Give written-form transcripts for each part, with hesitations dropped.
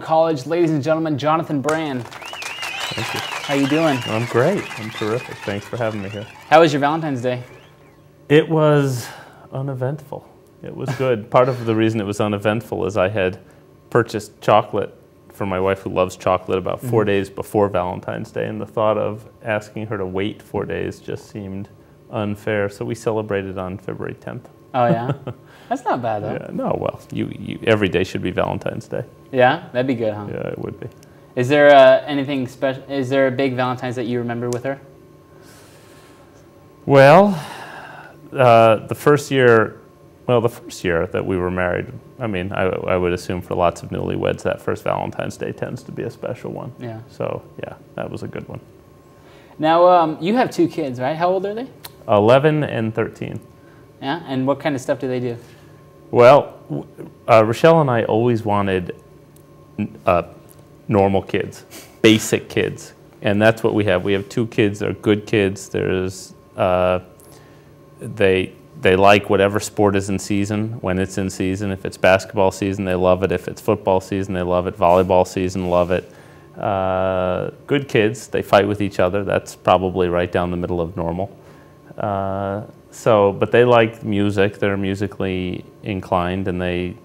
College, ladies and gentlemen, Jonathan Brand. Thank you. How you doing? I'm great. I'm terrific. Thanks for having me here. How was your Valentine's Day? It was uneventful. It was good. Part of the reason it was uneventful is I had purchased chocolate for my wife, who loves chocolate, about 4 days before Valentine's Day, and the thought of asking her to wait 4 days just seemed unfair, so we celebrated on February 10th. Oh yeah? That's not bad though. Yeah, no, well, you every day should be Valentine's Day. Yeah? That'd be good, huh? Yeah, it would be. Is there anything special? Is there a big Valentine's that you remember with her? Well, the first year that we were married, I mean, I would assume for lots of newlyweds that first Valentine's Day tends to be a special one. Yeah. So, yeah, that was a good one. Now, you have 2 kids, right? How old are they? 11 and 13. Yeah? And what kind of stuff do they do? Well, Rochelle and I always wanted normal kids, basic kids, and that's what we have. We have 2 kids. They're good kids. There's they like whatever sport is in season when it's in season. If it's basketball season, they love it. If it's football season, they love it. Volleyball season, love it. Good kids. They fight with each other. That's probably right down the middle of normal. But they like music. They're musically inclined, and they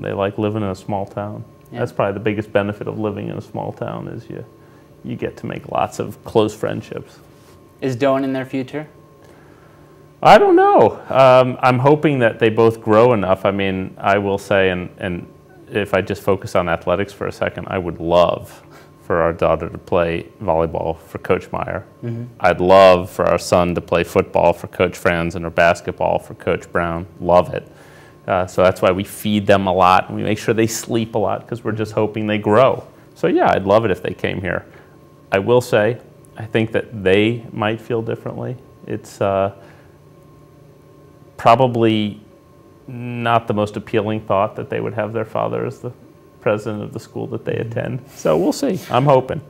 like living in a small town. Yeah. That's probably the biggest benefit of living in a small town is you get to make lots of close friendships. Is Doane in their future? I don't know. I'm hoping that they both grow enough. I mean, I will say, and if I just focus on athletics for a second, I would love for our daughter to play volleyball for Coach Meyer. Mm-hmm. I'd love for our son to play football for Coach Franzen or basketball for Coach Brown. Love it. So that's why we feed them a lot and we make sure they sleep a lot because we're just hoping they grow. So yeah, I'd love it if they came here. I will say, I think that they might feel differently. It's probably not the most appealing thought that they would have their father as the president of the school that they attend. So we'll see. I'm hoping.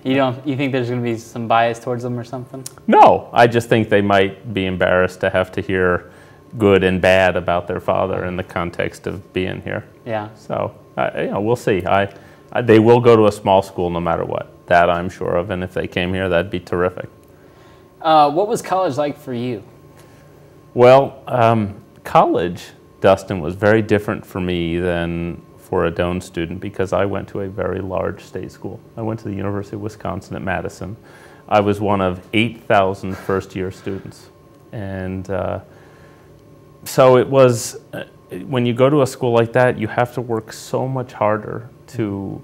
You think there's going to be some bias towards them or something? No, I just think they might be embarrassed to have to hear good and bad about their father in the context of being here. Yeah. So we'll see. They will go to a small school no matter what. That I'm sure of. And if they came here, that'd be terrific. What was college like for you? Well, college, Dustin, was very different for me than for a Doane student because I went to a very large state school. I went to the University of Wisconsin at Madison. I was one of 8,000 first-year students. And so it was, when you go to a school like that, you have to work so much harder to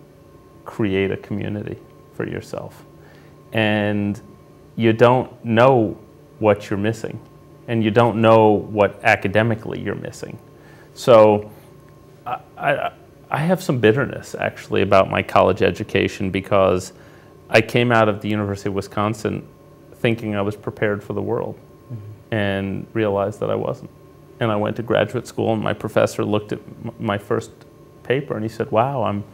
create a community for yourself. And you don't know what you're missing. And you don't know what academically you're missing. So I have some bitterness, actually, about my college education because I came out of the University of Wisconsin thinking I was prepared for the world and realized that I wasn't. And I went to graduate school, and my professor looked at my first paper, and he said, wow, I'm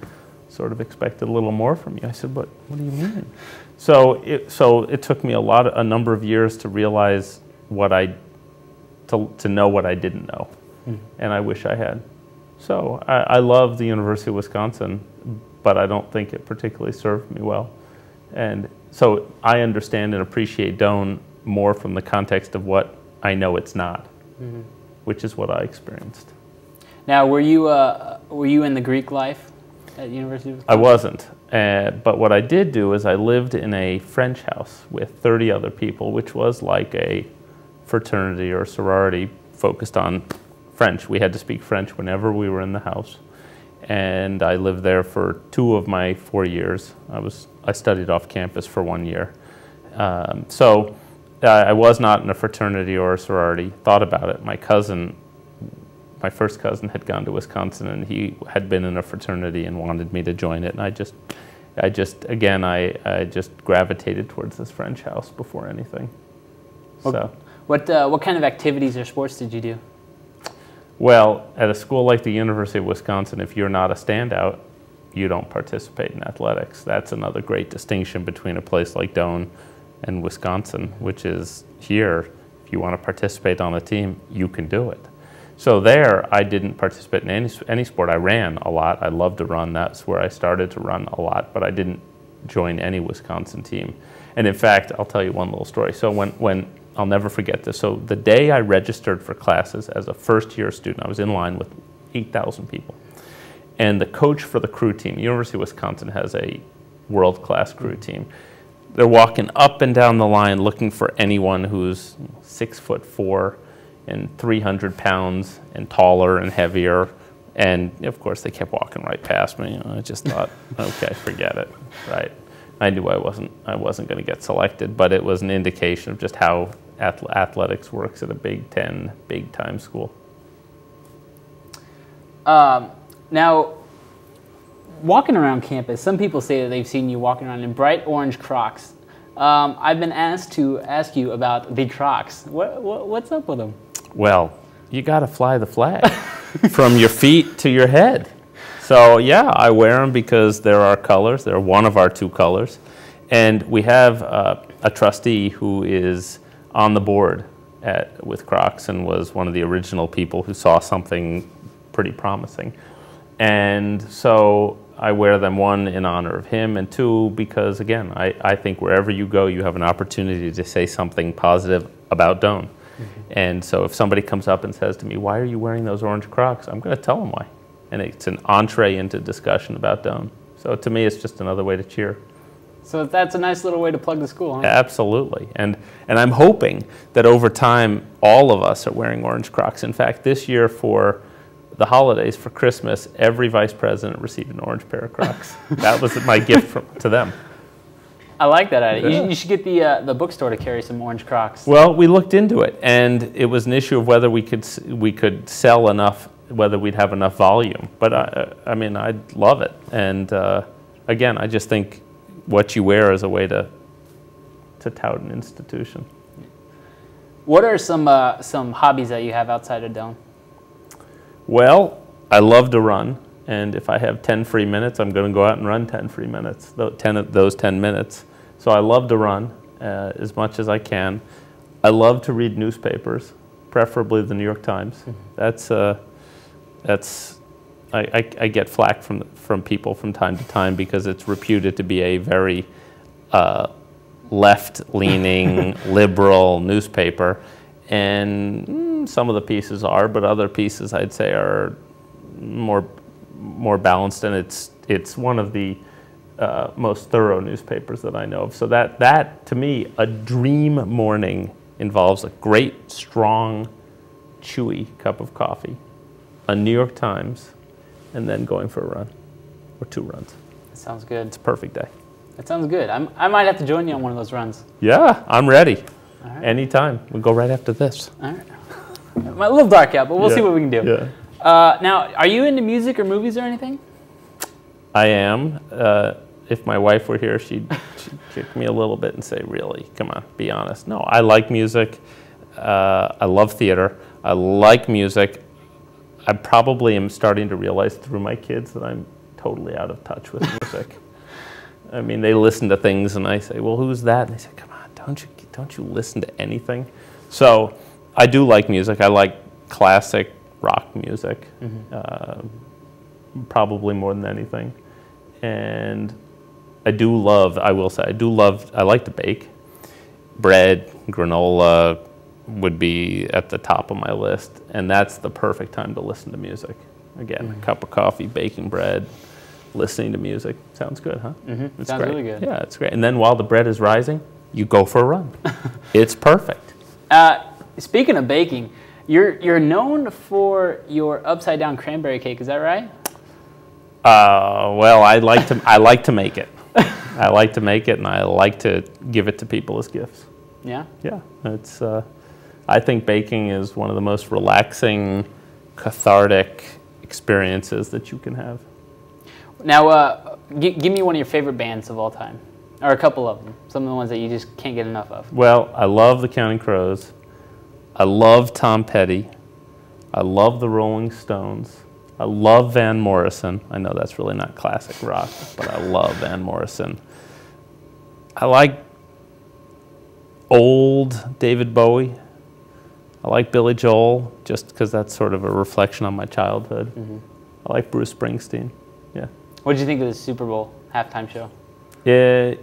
sort of expected a little more from you. I said, what do you mean? So it took me a number of years to realize to know what I didn't know, and I wish I had. So I love the University of Wisconsin, but I don't think it particularly served me well. And so I understand and appreciate Doane more from the context of what I know it's not, which is what I experienced. Now, were you in the Greek life at University of Wisconsin? I wasn't. But what I did do is I lived in a French house with 30 other people, which was like a fraternity or sorority focused on French. We had to speak French whenever we were in the house. And I lived there for 2 of my 4 years. I studied off campus for 1 year. So I was not in a fraternity or a sorority. Thought about it. My first cousin had gone to Wisconsin, and he had been in a fraternity and wanted me to join it. And I just gravitated towards this French house before anything. So. What kind of activities or sports did you do? Well, at a school like the University of Wisconsin, if you're not a standout, you don't participate in athletics. That's another great distinction between a place like Doane and Wisconsin, which is here, if you want to participate on a team, you can do it. So there, I didn't participate in any sport. I ran a lot. I loved to run. That's where I started to run a lot, but I didn't join any Wisconsin team. And in fact, I'll tell you one little story. So when I'll never forget this. So the day I registered for classes as a first-year student, I was in line with 8,000 people. And the coach for the crew team, the University of Wisconsin has a world-class crew team. They're walking up and down the line looking for anyone who's 6'4" and 300 pounds and taller and heavier. And of course, they kept walking right past me. I just thought, okay, forget it, right? I knew I wasn't going to get selected, but it was an indication of just how athletics works at a Big Ten, big-time school. Now, walking around campus, some people say that they've seen you walking around in bright orange Crocs. I've been asked to ask you about the Crocs. What's up with them? Well, you got to fly the flag from your feet to your head. So yeah, I wear them because they're our colors. They're one of our two colors. And we have a trustee who is on the board with Crocs and was one of the original people who saw something pretty promising. And so I wear them, one, in honor of him, and two, because again, I think wherever you go, you have an opportunity to say something positive about Doane. And so if somebody comes up and says to me, why are you wearing those orange Crocs? I'm going to tell them why. And it's an entree into discussion about Doane. So to me, it's just another way to cheer. So that's a nice little way to plug the school, huh? Absolutely. And I'm hoping that over time, all of us are wearing orange Crocs. In fact, this year for the holidays, for Christmas, every vice president received an orange pair of Crocs. That was my gift to them. I like that idea. Yeah. You should get the bookstore to carry some orange Crocs. Well, we looked into it, and it was an issue of whether we could sell enough, whether we'd have enough volume. But I mean, I'd love it. And again, I just think what you wear is a way to tout an institution. What are some hobbies that you have outside of Doane? Well, I love to run. And if I have 10 free minutes, I'm going to go out and run 10 free minutes, those 10 minutes. So I love to run as much as I can. I love to read newspapers, preferably the New York Times. I get flack from people from time to time because it's reputed to be a very left-leaning, liberal newspaper. And some of the pieces are, but other pieces I'd say are more balanced, and it's one of the most thorough newspapers that I know of. So that to me, a dream morning involves a great, strong, chewy cup of coffee, a New York Times, and then going for a run or 2 runs. That sounds good. It's a perfect day. That sounds good. I might have to join you on one of those runs. Yeah, I'm ready. All right. Anytime. We'll go right after this. All right. A little dark out, but we'll see what we can do. Yeah. Now, are you into music or movies or anything? I am. If my wife were here, she'd kick me a little bit and say, really, come on, be honest. No, I like music. I love theater. I like music. I probably am starting to realize through my kids that I'm totally out of touch with music. I mean, they listen to things and I say, well, who's that? And they say, come on, don't you listen to anything? So I do like music. I like classic rock music, probably more than anything. And I like to bake. Bread, granola would be at the top of my list, and that's the perfect time to listen to music. Again, a cup of coffee, baking bread, listening to music. Sounds good, huh? It sounds really good. Yeah, it's great. And then while the bread is rising, you go for a run. It's perfect. Speaking of baking, you're known for your upside down cranberry cake. Is that right? Well, I like to make it. I like to make it, and I like to give it to people as gifts. Yeah. Yeah, it's. I think baking is one of the most relaxing, cathartic experiences that you can have. Now, give me one of your favorite bands of all time, or a couple of them. Some of the ones that you just can't get enough of. Well, I love the Counting Crows. I love Tom Petty. I love the Rolling Stones. I love Van Morrison. I know that's really not classic rock, but I love Van Morrison. I like old David Bowie. I like Billy Joel, just because that's sort of a reflection on my childhood. I like Bruce Springsteen. Yeah. What did you think of the Super Bowl halftime show? Yeah.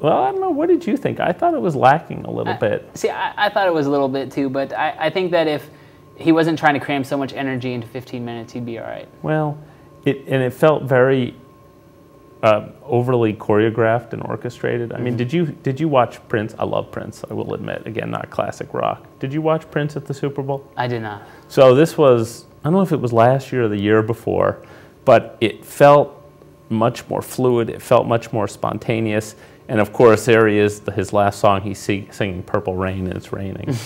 Well, I don't know. What did you think? I thought it was lacking a little bit. See, I thought it was a little bit too, but I think that if he wasn't trying to cram so much energy into 15 minutes, he'd be all right. Well, it felt very overly choreographed and orchestrated. I mean, did you watch Prince? I love Prince, I will admit. Again, not classic rock. Did you watch Prince at the Super Bowl? I did not. So this was, I don't know if it was last year or the year before, but it felt much more fluid. It felt much more spontaneous. And of course, there he is, his last song, he's singing Purple Rain, and it's raining.